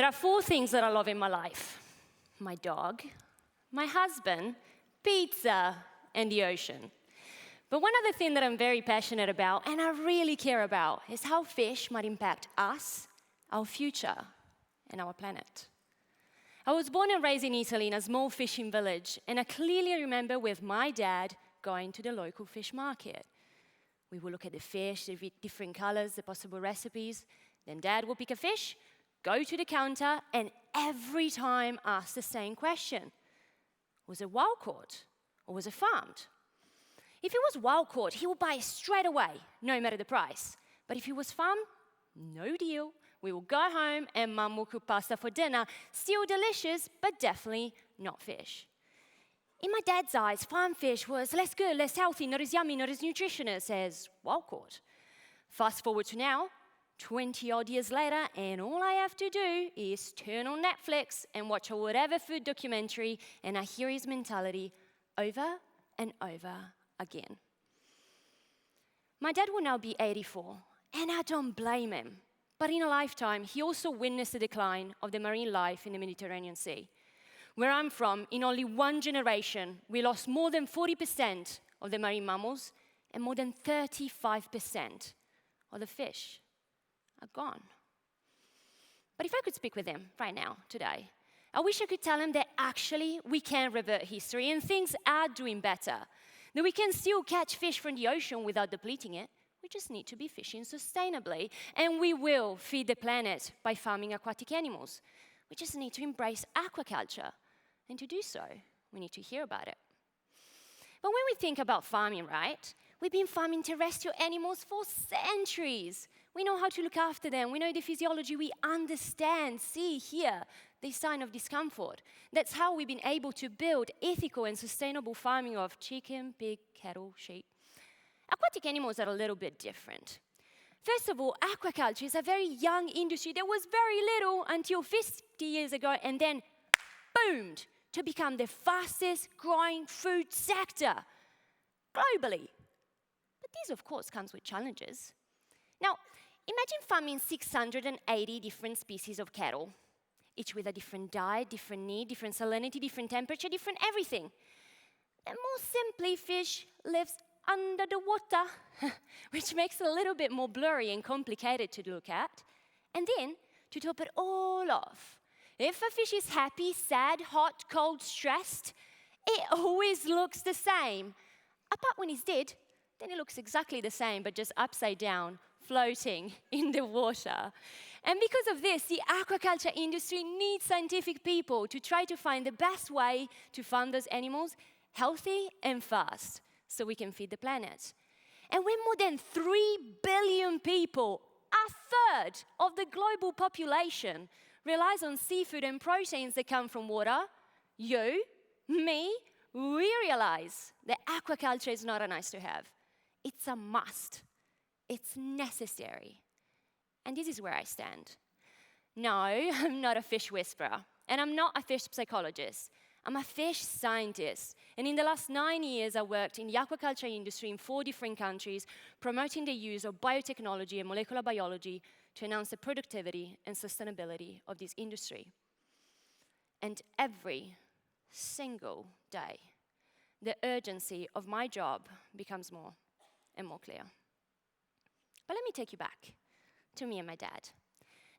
There are 4 things that I love in my life: my dog, my husband, pizza, and the ocean. But one other thing that I'm very passionate about, and I really care about, is how fish might impact us, our future, and our planet. I was born and raised in Italy in a small fishing village, and I clearly remember with my dad going to the local fish market. We would look at the fish, the different colors, the possible recipes. Then Dad would pick a fish, go to the counter, and every time ask the same question. Was it wild caught or was it farmed? If it was wild caught, he would buy it straight away, no matter the price. But if it was farmed, no deal. We will go home and Mum will cook pasta for dinner. Still delicious, but definitely not fish. In my dad's eyes, farm fish was less good, less healthy, not as yummy, not as nutritious as wild caught. Fast forward to now, 20-odd years later, and all I have to do is turn on Netflix and watch a whatever food documentary, and I hear his mentality over and over again. My dad will now be 84, and I don't blame him. But in a lifetime, he also witnessed the decline of the marine life in the Mediterranean Sea. Where I'm from, in only one generation, we lost more than 40% of the marine mammals, and more than 35% of the fish are gone. But if I could speak with him right now, today, I wish I could tell him that actually we can revert history and things are doing better. That we can still catch fish from the ocean without depleting it. We just need to be fishing sustainably. And we will feed the planet by farming aquatic animals. We just need to embrace aquaculture. And to do so, we need to hear about it. But when we think about farming, right, we've been farming terrestrial animals for centuries. We know how to look after them. We know the physiology. We understand, see, hear the sign of discomfort. That's how we've been able to build ethical and sustainable farming of chicken, pig, cattle, sheep. Aquatic animals are a little bit different. First of all, aquaculture is a very young industry that was very little until 50 years ago and then boomed to become the fastest growing food sector globally. But this, of course, comes with challenges. Now, imagine farming 680 different species of cattle, each with a different diet, different need, different salinity, different temperature, different everything. And more simply, fish lives under the water, which makes it a little bit more blurry and complicated to look at. And then, to top it all off, if a fish is happy, sad, hot, cold, stressed, it always looks the same. Apart when he's dead, then it looks exactly the same, but just upside down, floating in the water. And because of this, the aquaculture industry needs scientific people to try to find the best way to farm those animals healthy and fast, so we can feed the planet. And when more than 3 billion people, a third of the global population, relies on seafood and proteins that come from water, you, me, we realize that aquaculture is not a nice to have. It's a must. It's necessary. And this is where I stand. No, I'm not a fish whisperer, and I'm not a fish psychologist. I'm a fish scientist, and in the last 9 years, I worked in the aquaculture industry in 4 different countries, promoting the use of biotechnology and molecular biology to enhance the productivity and sustainability of this industry. And every single day, the urgency of my job becomes more and more clear. But let me take you back to me and my dad.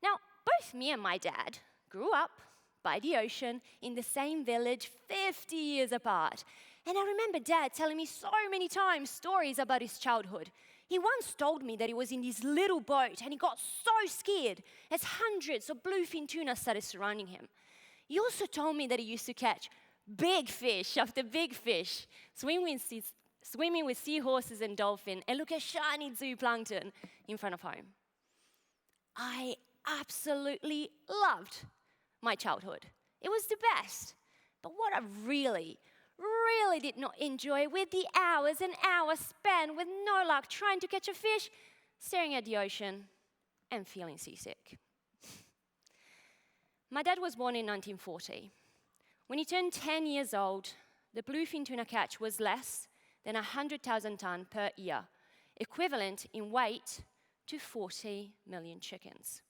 Now, both me and my dad grew up by the ocean in the same village 50 years apart. And I remember Dad telling me so many times stories about his childhood. He once told me that he was in this little boat and he got so scared as hundreds of bluefin tuna started surrounding him. He also told me that he used to catch big fish after big fish, swimming with seahorses and dolphins, and look at shiny zooplankton in front of home. I absolutely loved my childhood. It was the best. But what I really did not enjoy were the hours and hours spent with no luck trying to catch a fish, staring at the ocean, and feeling seasick. My dad was born in 1940. When he turned 10 years old, the bluefin tuna catch was less than 100,000 tons per year, equivalent in weight to 40 million chickens.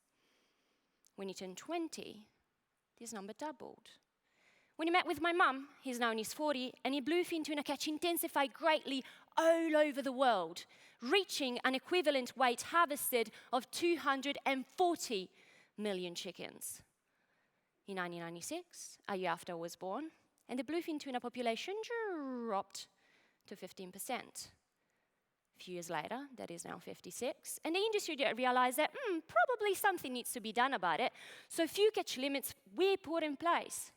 When he turned 20, this number doubled. When he met with my mum, he's now in his 40s, and his bluefin tuna catch intensified greatly all over the world, reaching an equivalent weight harvested of 240 million chickens. In 1996, a year after I was born, and the bluefin tuna population dropped to 15%. A few years later, that is now 56, and the industry realized that probably something needs to be done about it, so few catch limits were put in place.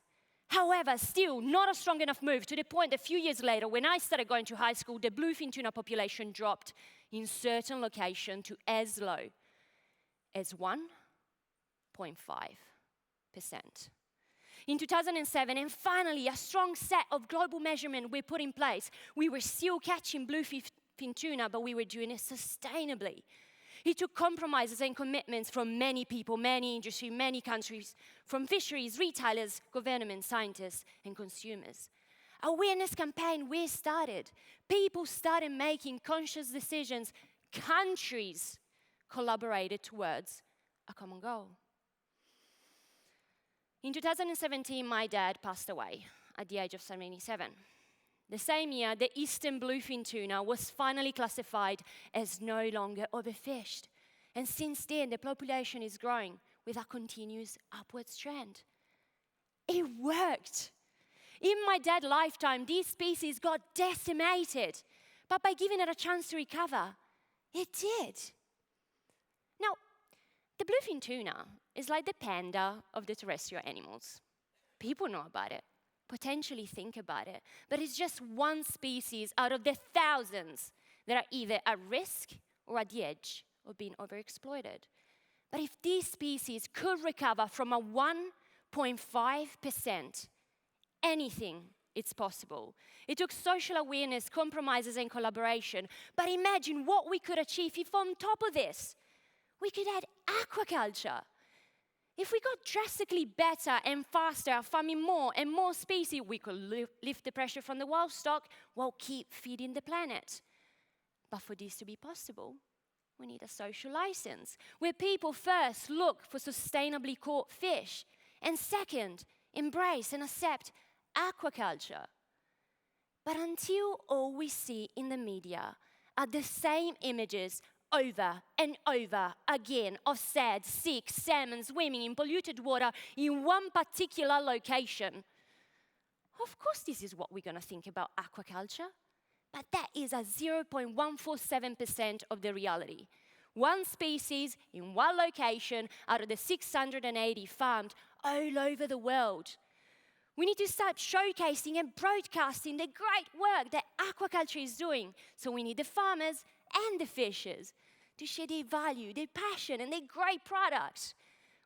However, still not a strong enough move to the point that a few years later, when I started going to high school, the bluefin tuna population dropped in certain locations to as low as 1.5%. In 2007, and finally, a strong set of global measurements were put in place. We were still catching bluefin tuna, but we were doing it sustainably. It took compromises and commitments from many people, many industries, many countries, from fisheries, retailers, governments, scientists, and consumers. Awareness campaign we started. People started making conscious decisions. Countries collaborated towards a common goal. In 2017, my dad passed away at the age of 77. The same year, the eastern bluefin tuna was finally classified as no longer overfished. And since then, the population is growing with a continuous upwards trend. It worked. In my dad's lifetime, this species got decimated. But by giving it a chance to recover, it did. Now, the bluefin tuna is like the panda of the terrestrial animals. People know about it, potentially think about it, but it's just one species out of the thousands that are either at risk or at the edge of being overexploited. But if this species could recover from a 1.5%, anything is possible. It took social awareness, compromises, and collaboration. But imagine what we could achieve if on top of this, we could add aquaculture. If we got drastically better and faster, farming more and more species, we could lift the pressure from the wild stock while keep feeding the planet. But for this to be possible, we need a social license, where people first look for sustainably caught fish, and second, embrace and accept aquaculture. But until all we see in the media are the same images over and over again of sad, sick salmon swimming in polluted water in one particular location, of course this is what we're going to think about aquaculture. But that is a 0.147% of the reality. One species in one location out of the 680 farmed all over the world. We need to start showcasing and broadcasting the great work that aquaculture is doing. So we need the farmers and the fishers to share their value, their passion, and their great products.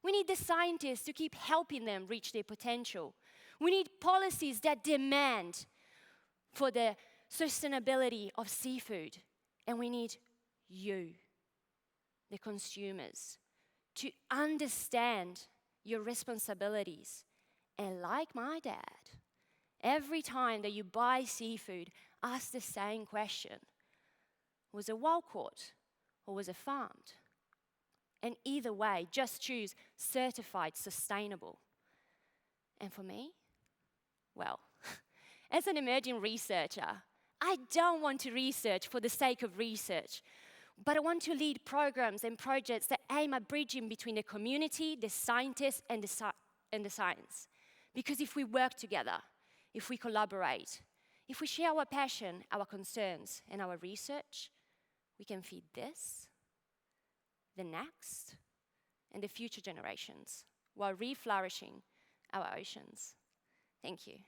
We need the scientists to keep helping them reach their potential. We need policies that demand for the sustainability of seafood. And we need you, the consumers, to understand your responsibilities. And like my dad, every time that you buy seafood, ask the same question. Was it wild caught or was it farmed? And either way, just choose certified sustainable. And for me, well, as an emerging researcher, I don't want to research for the sake of research, but I want to lead programs and projects that aim at bridging between the community, the scientists, and the science. Because if we work together, if we collaborate, if we share our passion, our concerns, and our research, we can feed this, the next, and the future generations while reflourishing our oceans. Thank you.